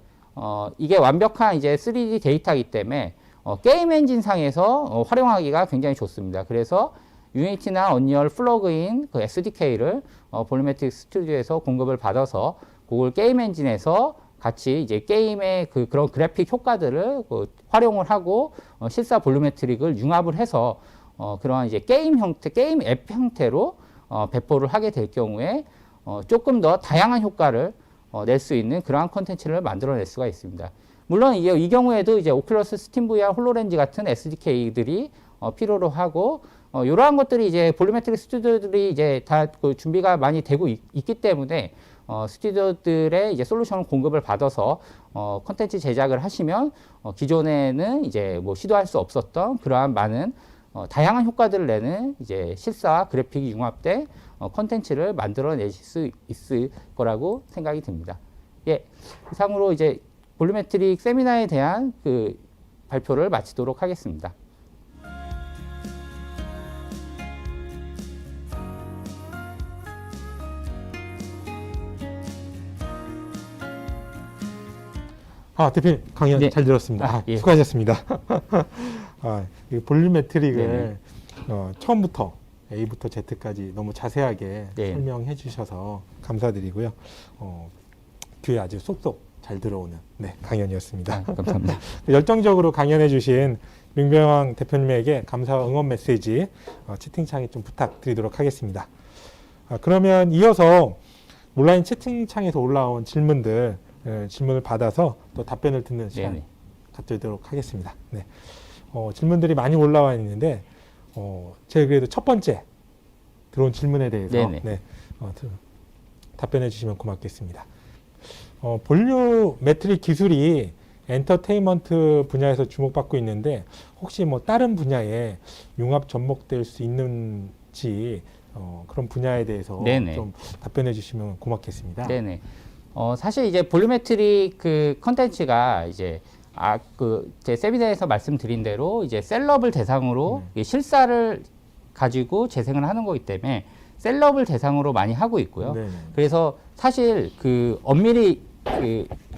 이게 완벽한 이제 3D 데이터이기 때문에 게임 엔진 상에서 활용하기가 굉장히 좋습니다. 그래서 유니티나 언리얼 플러그인 그 SDK를 볼루메트릭 스튜디오에서 공급을 받아서 그걸 게임 엔진에서 같이 이제 게임의 그런 그래픽 효과들을 활용을 하고 실사 볼루메트릭을 융합을 해서 그러한 이제 게임 앱 형태로 배포를 하게 될 경우에 조금 더 다양한 효과를 낼 수 있는 그러한 콘텐츠를 만들어낼 수가 있습니다. 물론 이 경우에도 이제 오큘러스 스팀 VR 홀로렌즈 같은 SDK들이 필요로 하고 이러한 것들이 이제 볼루메트릭 스튜디오들이 이제 다 준비가 많이 되고 있기 때문에 스튜디오들의 이제 솔루션을 공급을 받아서 콘텐츠 제작을 하시면 기존에는 이제 시도할 수 없었던 그러한 많은 다양한 효과들을 내는 이제 실사와 그래픽이 융합된 콘텐츠를 만들어내실 수 있을 거라고 생각이 듭니다. 예, 이상으로 이제 볼루메트릭 세미나에 대한 그 발표를 마치도록 하겠습니다. 대표님 강연 네. 잘 들었습니다. 예. 수고하셨습니다. 이 볼루메트릭을 처음부터 A부터 Z까지 너무 자세하게 네. 설명해 주셔서 감사드리고요. 귀에 아주 쏙쏙 잘 들어오는 강연이었습니다. 감사합니다. 열정적으로 강연해 주신 민병왕 대표님에게 감사와 응원 메시지 채팅창에 좀 부탁드리도록 하겠습니다. 그러면 이어서 온라인 채팅창에서 올라온 질문을 받아서 또 답변을 듣는 시간 갖도록 하겠습니다. 네. 질문들이 많이 올라와 있는데 제가 그래도 첫 번째 들어온 질문에 대해서 답변해 주시면 고맙겠습니다. 볼루메트릭 기술이 엔터테인먼트 분야에서 주목받고 있는데 혹시 다른 분야에 융합 접목될 수 있는지 그런 분야에 대해서 좀 답변해 주시면 고맙겠습니다. 네네. 사실 이제 볼루메트릭 그 컨텐츠가 이제 제 세미나에서 말씀드린 대로 이제 셀럽을 대상으로 실사를 가지고 재생을 하는 거기 때문에 셀럽을 대상으로 많이 하고 있고요. 네네. 그래서 사실 엄밀히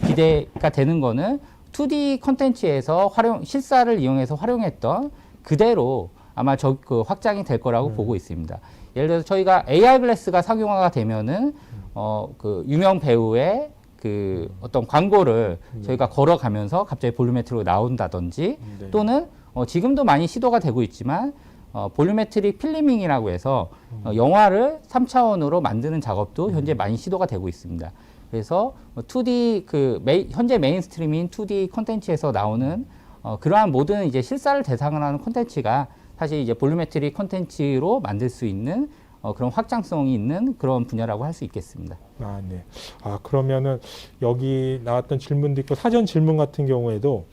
기대가 되는 거는 2D 컨텐츠에서 실사를 이용해서 활용했던 그대로 아마 확장이 될 거라고 보고 있습니다. 예를 들어서 저희가 AR 글래스가 상용화가 되면은 유명 배우의 어떤 광고를 저희가 걸어가면서 갑자기 볼루메트릭으로 나온다든지 또는 지금도 많이 시도가 되고 있지만 볼유메트릭 필리밍이라고 해서 영화를 3차원으로 만드는 작업도 현재 많이 시도가 되고 있습니다. 그래서 2D 현재 메인스트림인 2D 콘텐츠에서 나오는 그러한 모든 이제 실사를 대상으로 하는 콘텐츠가 사실 이제 볼유메트릭 콘텐츠로 만들 수 있는 그런 확장성이 있는 그런 분야라고 할 수 있겠습니다. 아, 네. 아, 그러면은 여기 나왔던 질문도 있고 사전 질문 같은 경우에도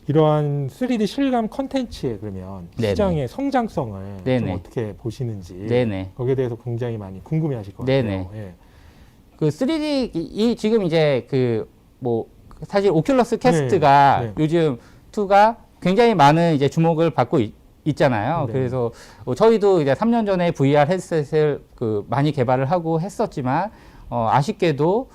이러한 3D 실감 컨텐츠의 그러면 네네. 시장의 성장성을 좀 네네. 어떻게 보시는지 네네. 거기에 대해서 굉장히 많이 궁금해하실 것 같아요. 네네. 예. 그 3D 이 지금 이제 사실 오큘러스 퀘스트가 네. 요즘 2가 굉장히 많은 이제 주목을 받고 있잖아요. 네. 그래서 저희도 이제 3년 전에 VR 헤드셋을 많이 개발을 하고 했었지만 아쉽게도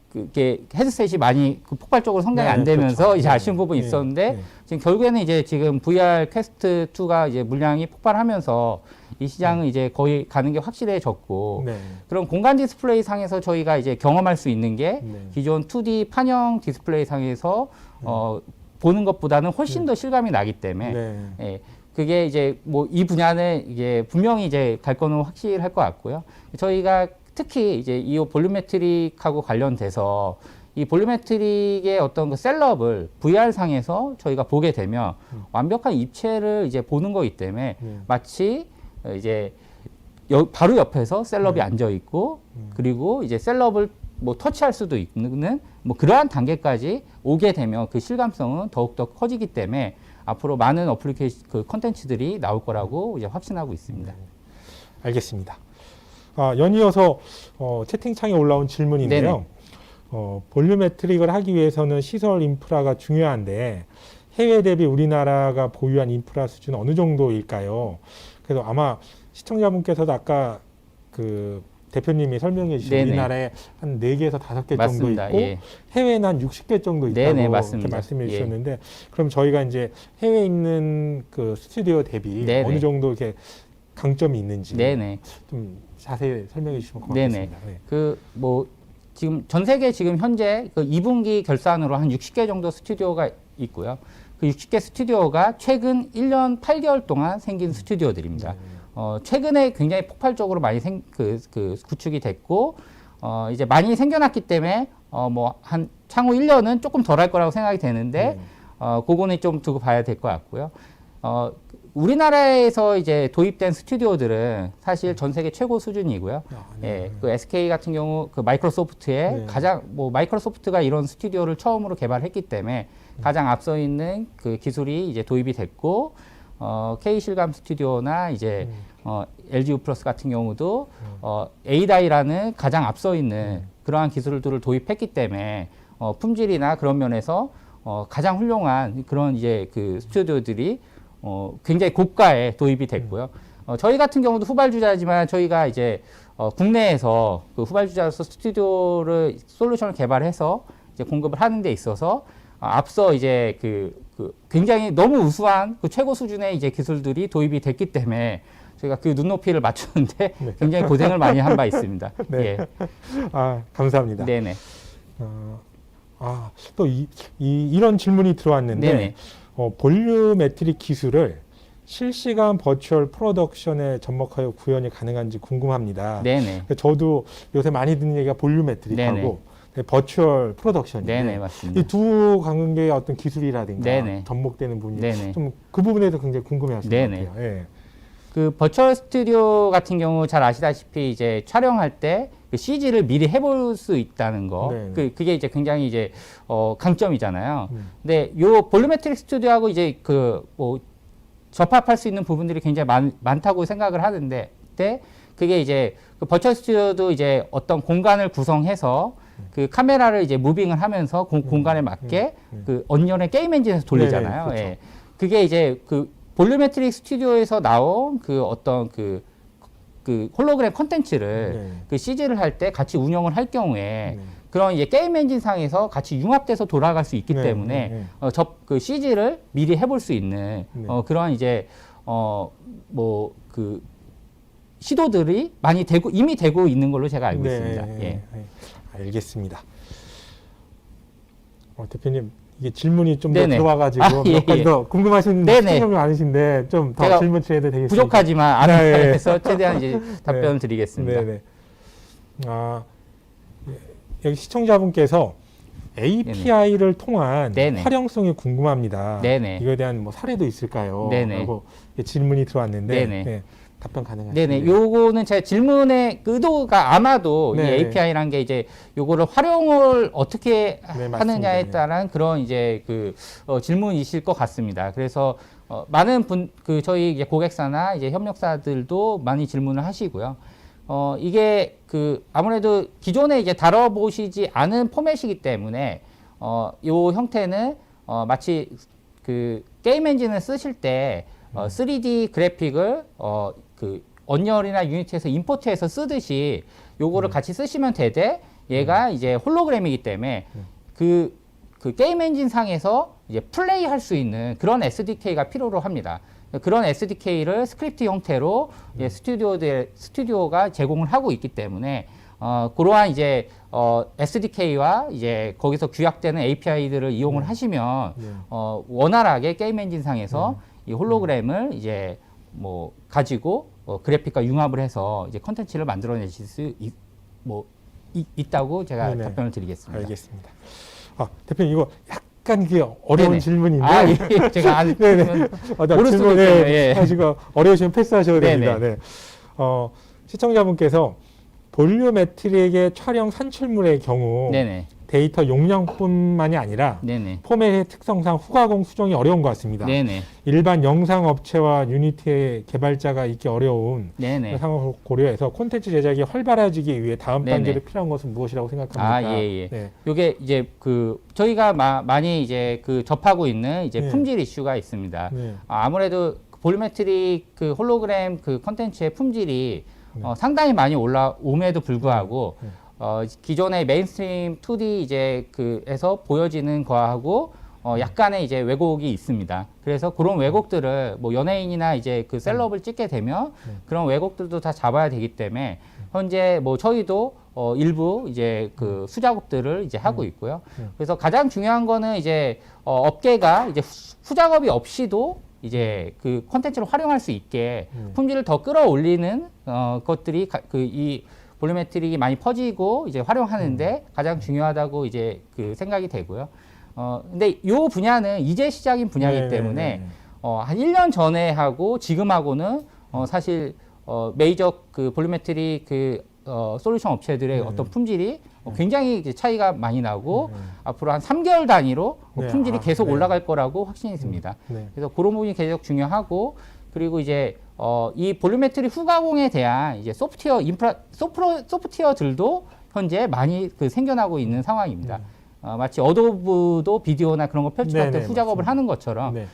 그게 헤드셋이 많이 폭발적으로 성장이 네, 안 되면서 그렇죠. 이제 네. 아쉬운 부분이 네. 있었는데 네. 지금 결국에는 이제 지금 VR 퀘스트 2가 이제 물량이 폭발하면서 이 시장은 이제 거의 가는 게 확실해졌고 네. 그런 공간 디스플레이 상에서 저희가 이제 경험할 수 있는 게 네. 기존 2D 판형 디스플레이 상에서 보는 것보다는 훨씬 더 실감이 나기 때문에 네. 예, 그게 이제 이 분야는 이게 분명히 이제 갈 거는 확실할 것 같고요. 저희가 특히 이제 이 볼유메트릭하고 관련돼서 이 볼유메트릭의 어떤 그 셋업을 VR 상에서 저희가 보게 되면 완벽한 입체를 이제 보는 거기 때문에 마치 이제 바로 옆에서 셀럽이 앉아 있고 그리고 이제 셀럽을 터치할 수도 있는 그러한 단계까지 오게 되면 그 실감성은 더욱더 커지기 때문에 앞으로 많은 어플리케이션 콘텐츠들이 나올 거라고 이제 확신하고 있습니다. 알겠습니다. 연이어서 채팅창에 올라온 질문인데요. 볼유메트릭을 하기 위해서는 시설 인프라가 중요한데 해외 대비 우리나라가 보유한 인프라 수준은 어느 정도일까요? 그래서 아마 시청자분께서도 아까 그 대표님이 설명해 주신 네네. 우리나라에 한 4개에서 5개 맞습니다. 정도 있고 예. 해외는 한 60개 정도 있다고 네네, 이렇게 맞습니다. 말씀해 예. 주셨는데 그럼 저희가 이제 해외에 있는 그 스튜디오 대비 네네. 어느 정도 이렇게 강점이 있는지 네네. 좀 자세히 설명해 주시면 네네. 고맙겠습니다. 네. 지금 전 세계 지금 현재 2분기 결산으로 한 60개 정도 스튜디오가 있고요. 그 60개 스튜디오가 최근 1년 8개월 동안 생긴 스튜디오들입니다. 최근에 굉장히 폭발적으로 많이 구축이 됐고, 이제 많이 생겨났기 때문에, 한 향후 1년은 조금 덜 할 거라고 생각이 되는데, 그거는 좀 두고 봐야 될 것 같고요. 우리나라에서 이제 도입된 스튜디오들은 사실 전 세계 최고 수준이고요. 예, 그 SK 같은 경우 그 마이크로소프트의 네. 가장 마이크로소프트가 이런 스튜디오를 처음으로 개발했기 때문에 가장 앞서 있는 그 기술이 이제 도입이 됐고 K 실감 스튜디오나 이제 LG U 플러스 같은 경우도 ADAI라는 가장 앞서 있는 그러한 기술들을 도입했기 때문에 품질이나 그런 면에서 가장 훌륭한 그런 이제 그 스튜디오들이 굉장히 고가에 도입이 됐고요. 저희 같은 경우도 후발주자지만 저희가 이제 국내에서 그 후발주자로서 스튜디오를 솔루션을 개발해서 이제 공급을 하는 데 있어서 앞서 이제 굉장히 너무 우수한 그 최고 수준의 이제 기술들이 도입이 됐기 때문에 저희가 그 눈높이를 맞추는데 네. 굉장히 고생을 많이 한 바 있습니다. 네. 예. 감사합니다. 네네. 또 이런 질문이 들어왔는데 네네. 볼유메트릭 기술을 실시간 버추얼 프로덕션에 접목하여 구현이 가능한지 궁금합니다. 네네. 저도 요새 많이 듣는 얘기가 볼유메트릭하고 버추얼 프로덕션인데 네네, 맞습니다. 이 두 관계의 어떤 기술이라든가 네네. 접목되는 부분이 네네. 좀 그 부분에서 굉장히 궁금해하시는 네네. 것 같아요. 예. 그 버추얼 스튜디오 같은 경우 잘 아시다시피 이제 촬영할 때 그 CG를 미리 해볼 수 있다는 거, 네. 그게 이제 굉장히 이제 강점이잖아요. 근데 요 볼루메트릭 스튜디오하고 이제 접합할 수 있는 부분들이 굉장히 많다고 생각을 하는데, 그게 이제 그 버추얼 스튜디오도 이제 어떤 공간을 구성해서 그 카메라를 이제 무빙을 하면서 공간에 맞게 그 언리얼의 게임 엔진에서 돌리잖아요. 네, 그렇죠. 예. 그게 이제 그 볼루메트릭 스튜디오에서 나온 그 어떤 그 홀로그램 컨텐츠를 네. 그 CG를 할 때 같이 운영을 할 경우에 네. 그런 이제 게임 엔진 상에서 같이 융합돼서 돌아갈 수 있기 네, 때문에 네, 그 CG를 미리 해볼 수 있는 네. 그런 이제 시도들이 많이 이미 되고 있는 걸로 제가 알고 있습니다. 예. 알겠습니다. 대표님, 이게 질문이 좀 더 네네. 들어와가지고 아, 예, 몇 가지 예. 더 궁금하신 네네. 시청자분이 많으신데 좀 더 제가 질문 드려도 되겠습니다. 부족하지만 네, 안에서 최대한 이제 답변을 드리겠습니다. 네네. 아, 여기 시청자분께서 API를 통한 네네. 활용성이 궁금합니다. 네네. 이거에 대한 뭐 사례도 있을까요? 네네. 라고 질문이 들어왔는데 네네. 네, 답변 가능하신가요? 네네. 요거는 제 질문의 의도가 아마도 네. 이 API란 게 이제 요거를 활용을 어떻게 네, 맞습니다. 하느냐에 네. 따른 그런 이제 그 질문이실 것 같습니다. 그래서 많은 저희 이제 고객사나 이제 협력사들도 많이 질문을 하시고요. 이게 아무래도 기존에 이제 다뤄보시지 않은 포맷이기 때문에 요 형태는 마치 게임 엔진을 쓰실 때 3D 그래픽을 언리얼이나 유니티에서 임포트해서 쓰듯이 요거를 같이 쓰시면 되되 얘가 이제 홀로그램이기 때문에 그 게임 엔진 상에서 이제 플레이 할 수 있는 그런 SDK가 필요로 합니다. 그런 SDK를 스크립트 형태로 이제 스튜디오가 제공을 하고 있기 때문에 그러한 이제 SDK와 이제 거기서 규약되는 API들을 이용을 하시면 원활하게 게임 엔진 상에서 이 홀로그램을 이제 뭐 가지고 그래픽과 융합을 해서 이제 컨텐츠를 만들어내실 수 있다고 제가 네네. 답변을 드리겠습니다. 알겠습니다. 대표님 이거 약간 이게 어려운 네네. 질문인데 예. 제가 안 네네. 모를 수도 있겠네요. 예. 하시고 어려우시면 패스하셔도 네네. 됩니다. 네. 시청자분께서 볼륨메트릭의 촬영 산출물의 경우 네네. 데이터 용량뿐만이 아니라 네네. 포맷의 특성상 후가공 수정이 어려운 것 같습니다. 네네. 일반 영상 업체와 유니티의 개발자가 있기 어려운 네네. 상황을 고려해서 콘텐츠 제작이 활발해지기 위해 다음 네네. 단계로 필요한 것은 무엇이라고 생각합니까? 예. 네. 요게 이제 저희가 많이 이제 접하고 있는 이제 네. 품질 이슈가 있습니다. 네. 아무래도 볼메트릭 홀로그램 컨텐츠의 품질이 네. 상당히 많이 올라옴에도 불구하고 네. 기존의 메인스트림 2D 이제 에서 보여지는 거하고 약간의 이제 왜곡이 있습니다. 그래서 그런 왜곡들을 뭐 연예인이나 이제 셀럽을 찍게 되면 그런 왜곡들도 다 잡아야 되기 때문에 현재 뭐 저희도 일부 이제 수작업들을 이제 하고 있고요. 그래서 가장 중요한 거는 이제 업계가 이제 후작업이 없이도 이제 콘텐츠를 활용할 수 있게 품질을 더 끌어올리는 것들이 이 볼륨메트릭이 많이 퍼지고 이제 활용하는데 가장 중요하다고 이제 생각이 되고요. 근데 요 분야는 이제 시작인 분야이기 때문에 한 1년 전에 하고 지금하고는 사실 메이저 볼륨메트릭 솔루션 업체들의 어떤 품질이 굉장히 이제 차이가 많이 나고 앞으로 한 3개월 단위로 품질이 계속 올라갈 거라고 확신이 듭니다. 그래서 그런 부분이 계속 중요하고 그리고 이제 이 볼륨메트릭 후가공에 대한 이제 소프트웨어들도 현재 많이 생겨나고 있는 상황입니다. 마치 어도브도 비디오나 그런 거 편집할 때 후작업을 하는 것처럼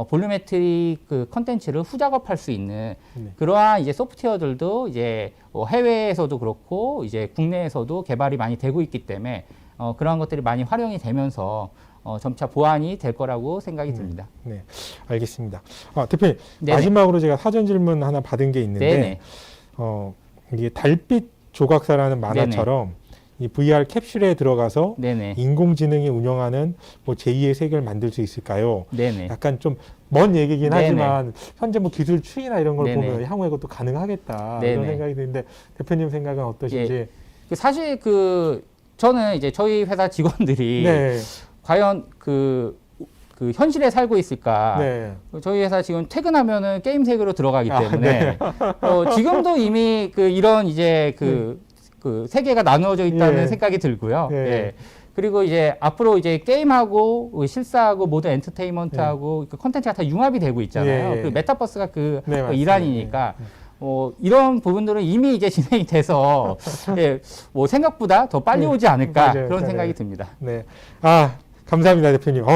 볼륨메트릭 컨텐츠를 후작업할 수 있는 그러한 이제 소프트웨어들도 이제 해외에서도 그렇고 이제 국내에서도 개발이 많이 되고 있기 때문에 그러한 것들이 많이 활용이 되면서 점차 보완이 될 거라고 생각이 듭니다. 네, 알겠습니다. 대표님 네네. 마지막으로 제가 사전 질문 하나 받은 게 있는데 네네. 이게 달빛 조각사라는 만화처럼 이 VR 캡슐에 들어가서 네네. 인공지능이 운영하는 뭐 제2의 세계를 만들 수 있을까요? 네네. 약간 좀 먼 얘기긴 네네. 하지만 현재 뭐 기술 추이나 이런 걸 네네. 보면 향후에 그것도 가능하겠다 네네. 이런 생각이 드는데 대표님 생각은 어떠신지? 사실 저는 이제 저희 회사 직원들이 네, 과연 현실에 살고 있을까? 네, 저희 회사 지금 퇴근하면은 게임 세계로 들어가기 때문에 지금도 이미 이런 이제 세계가 나누어져 있다는 예. 생각이 들고요. 예. 예. 그리고 이제 앞으로 이제 게임하고 실사하고 모든 엔터테인먼트하고 콘텐츠가 다 융합이 되고 있잖아요. 예, 예. 메타버스가 네, 맞습니다. 일환이니까. 예. 이런 부분들은 이미 이제 진행이 돼서 예, 뭐 생각보다 더 빨리 오지 않을까 맞아요. 그런 네. 생각이 듭니다. 네, 감사합니다 대표님.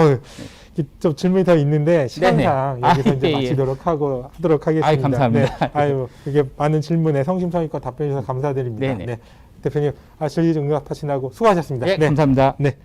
좀 질문이 더 있는데 시간상 네네. 여기서 이제 예. 마치도록 하도록 하겠습니다. 아이, 감사합니다. 네. 아유, 이게 많은 질문에 성심성의껏 답변해 주셔서 감사드립니다. 네네. 네. 대표님, 질의 응답하시느라고 수고하셨습니다. 예, 감사합니다. 네.